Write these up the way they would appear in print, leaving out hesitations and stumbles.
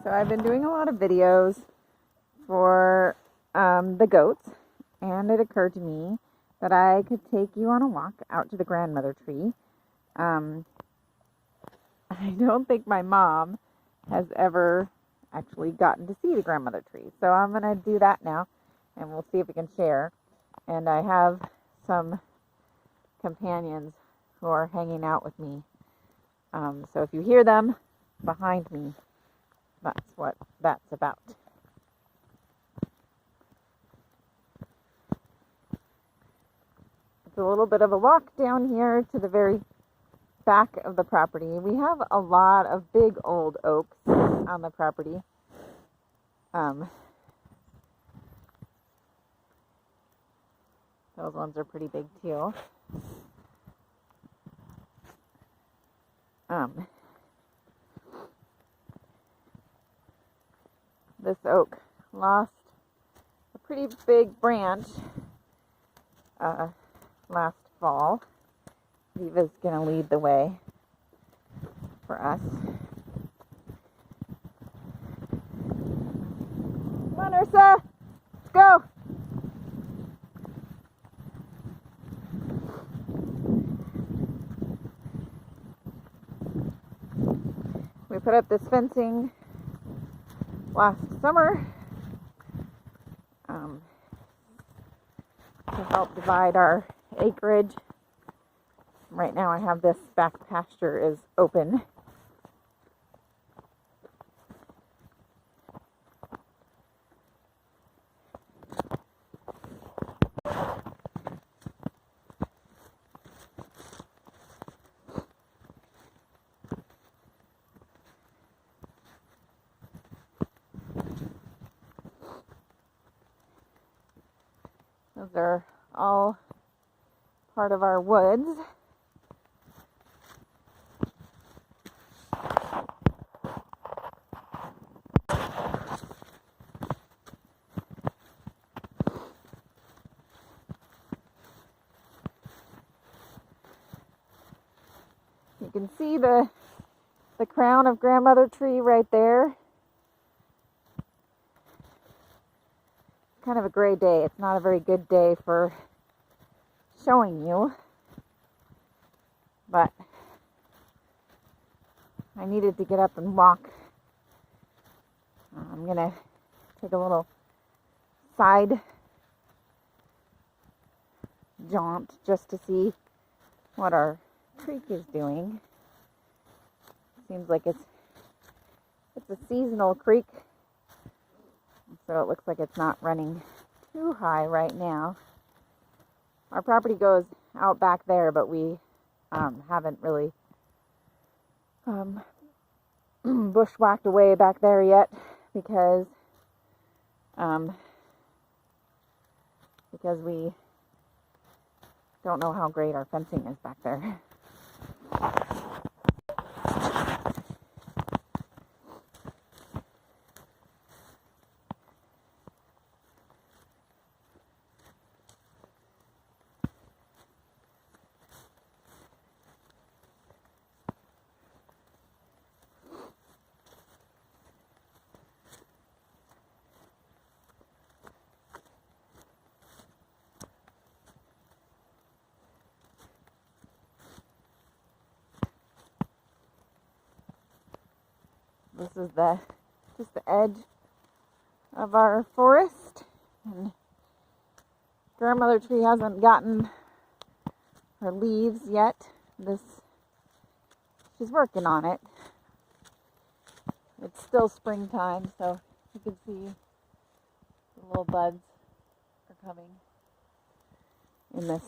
So I've been doing a lot of videos for the goats, and it occurred to me that I could take you on a walk out to the grandmother tree. I don't think my mom has ever actually gotten to see the grandmother tree, so I'm going to do that now, and we'll see if we can share. And I have some companions who are hanging out with me, so if you hear them behind me, that's what that's about. It's a little bit of a walk down here to the very back of the property. We have a lot of big old oaks on the property. Those ones are pretty big too. This oak lost a pretty big branch last fall. Viva's going to lead the way for us. Come on, Ursa! Let's go! We put up this fencing last summer to help divide our acreage. Right now I have this back pasture is open. Those are all part of our woods. You can see the crown of grandmother tree right there. Kind of a gray day. It's not a very good day for showing you, but I needed to get up and walk. I'm gonna take a little side jaunt just to see what our creek is doing. Seems like it's a seasonal creek, so it looks like it's not running too high right now. Our property goes out back there, but we haven't really bushwhacked away back there yet because we don't know how great our fencing is back there. This is just the edge of our forest, and grandmother tree hasn't gotten her leaves yet. She's working on it. It's still springtime, so you can see the little buds are coming in this.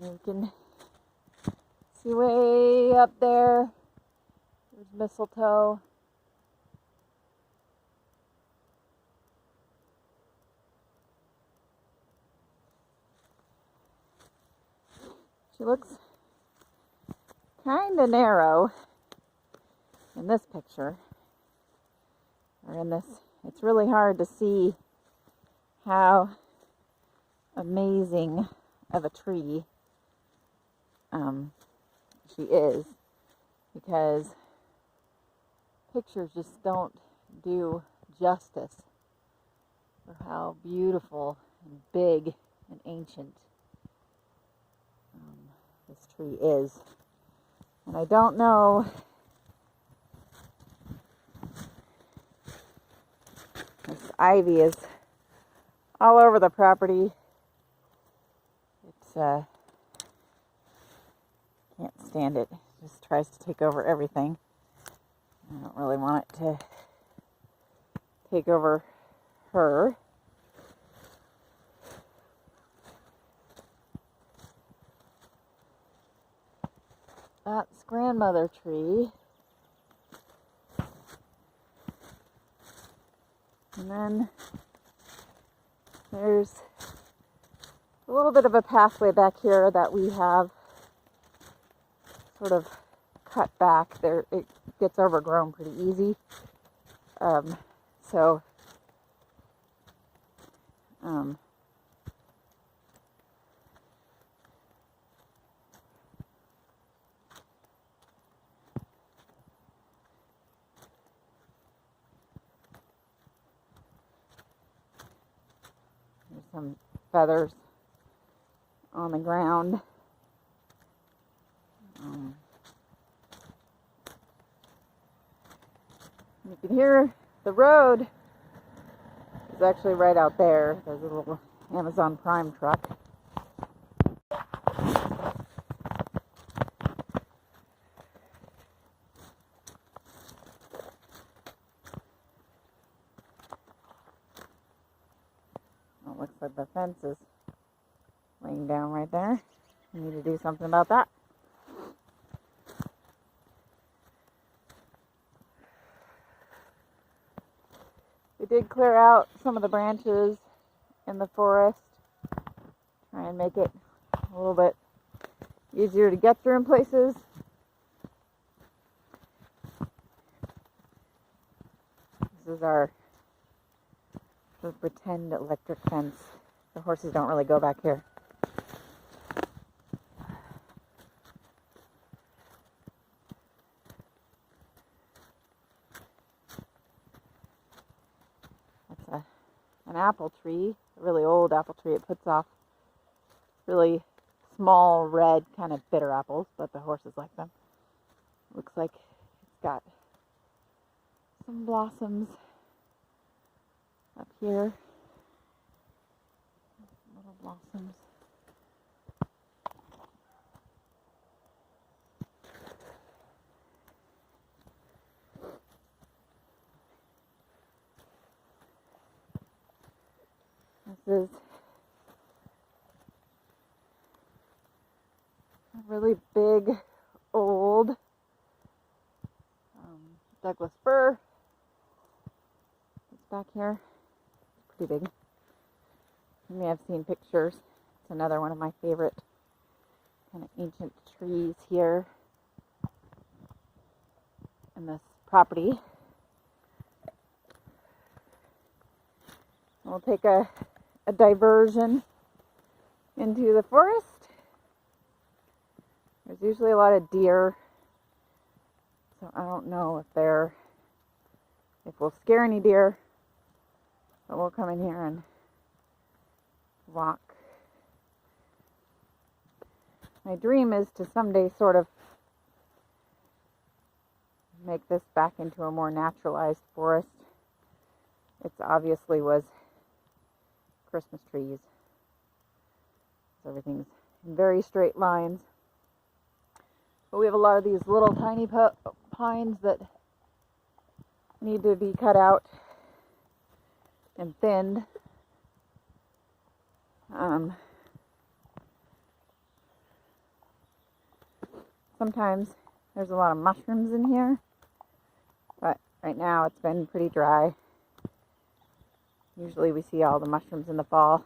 You can see way up there, there's mistletoe. She looks kind of narrow in this picture, or in this. It's really hard to see how amazing of a tree she is. because pictures just don't do justice for how beautiful and big and ancient this tree is. And I don't know this ivy is all over the property. It's can't stand it. It just tries to take over everything. I don't really want it to take over her. That's grandmother tree. And then there's a little bit of a pathway back here that we have sort of cut back. There, it gets overgrown pretty easy. So there's some feathers on the ground. You can hear the road is actually right out there. There's a little Amazon Prime truck. It looks like the fence is laying down right there. We need to do something about that. We did clear out some of the branches in the forest, try and make it a little bit easier to get through in places. This is our pretend electric fence. The horses don't really go back here. That's an apple tree, a really old apple tree. It puts off really small, red, kind of bitter apples, but the horses like them. Looks like it's got some blossoms up here. Little blossoms. This is a really big, old Douglas fir. It's back here. It's pretty big. You may have seen pictures. It's another one of my favorite kind of ancient trees here in this property. We'll take a diversion into the forest. There's usually a lot of deer, so I don't know if we'll scare any deer, but we'll come in here and walk. My dream is to someday sort of make this back into a more naturalized forest. It obviously was Christmas trees. So everything's in very straight lines. But we have a lot of these little tiny pines that need to be cut out and thinned. Sometimes there's a lot of mushrooms in here, but right now it's been pretty dry. Usually we see all the mushrooms in the fall.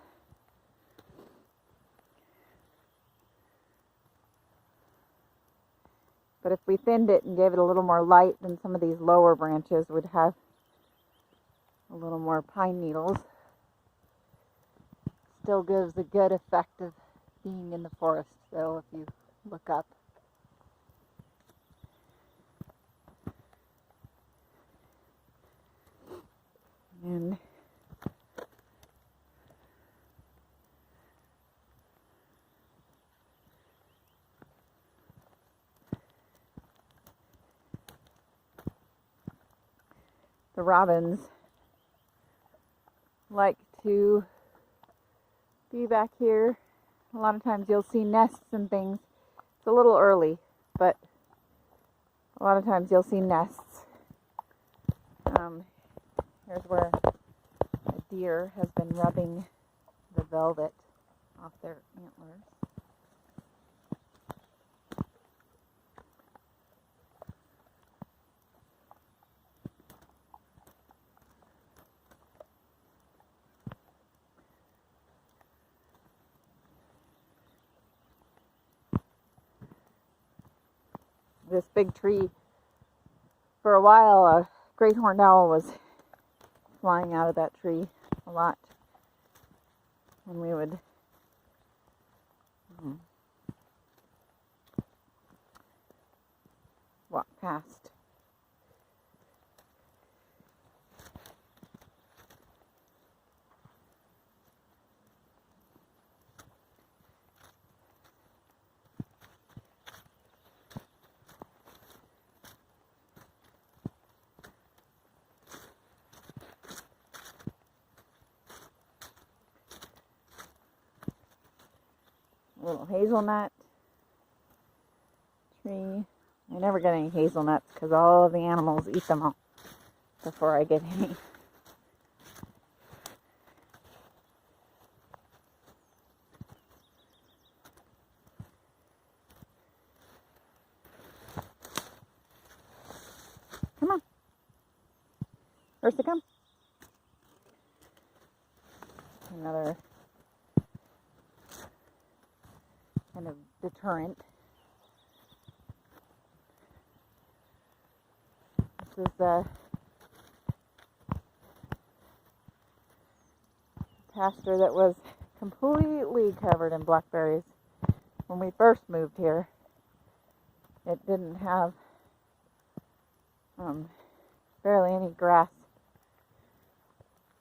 But if we thinned it and gave it a little more light, then some of these lower branches would have a little more pine needles. Still gives a good effect of being in the forest, though, if you look up. the robins like to be back here. A lot of times you'll see nests and things. It's a little early, but a lot of times you'll see nests. Here's where a deer has been rubbing the velvet off their antlers. This big tree, for a while, a great horned owl was flying out of that tree a lot when we would walk past. Little hazelnut tree. I never get any hazelnuts because all of the animals eat them all before I get any. Come on. First to come. Another kind of deterrent. This is the pasture that was completely covered in blackberries when we first moved here. It didn't have barely any grass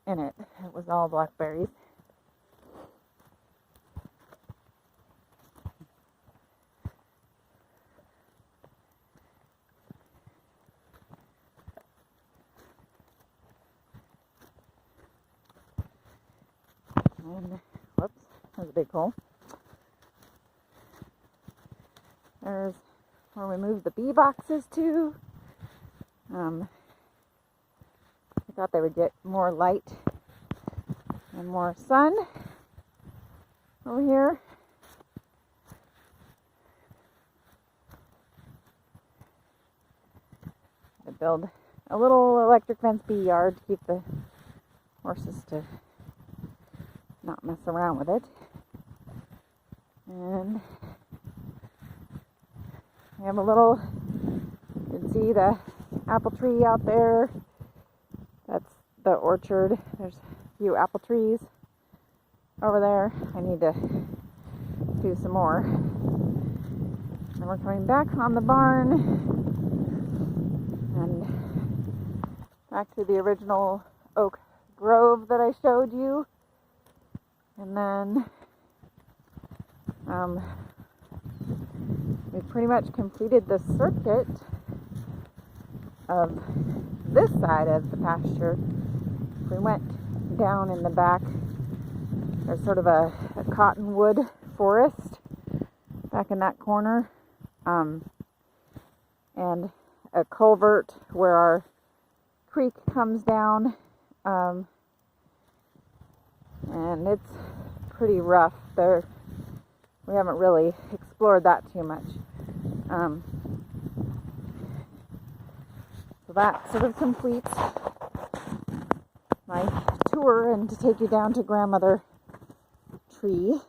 in it. It was all blackberries. And, whoops, there's a big hole. There's where we moved the bee boxes to. I thought they would get more light and more sun over here. I build a little electric fence bee yard to keep the horses to not mess around with it. And we have a little, you can see the apple tree out there. That's the orchard. There's a few apple trees over there. I need to do some more. And we're coming back on the barn and back to the original oak grove that I showed you. And then we've pretty much completed the circuit of this side of the pasture. If we went down in the back, there's sort of a cottonwood forest back in that corner, and a culvert where our creek comes down, and it's pretty rough there. We haven't really explored that too much. So that sort of completes my tour and to take you down to Grandmother Tree.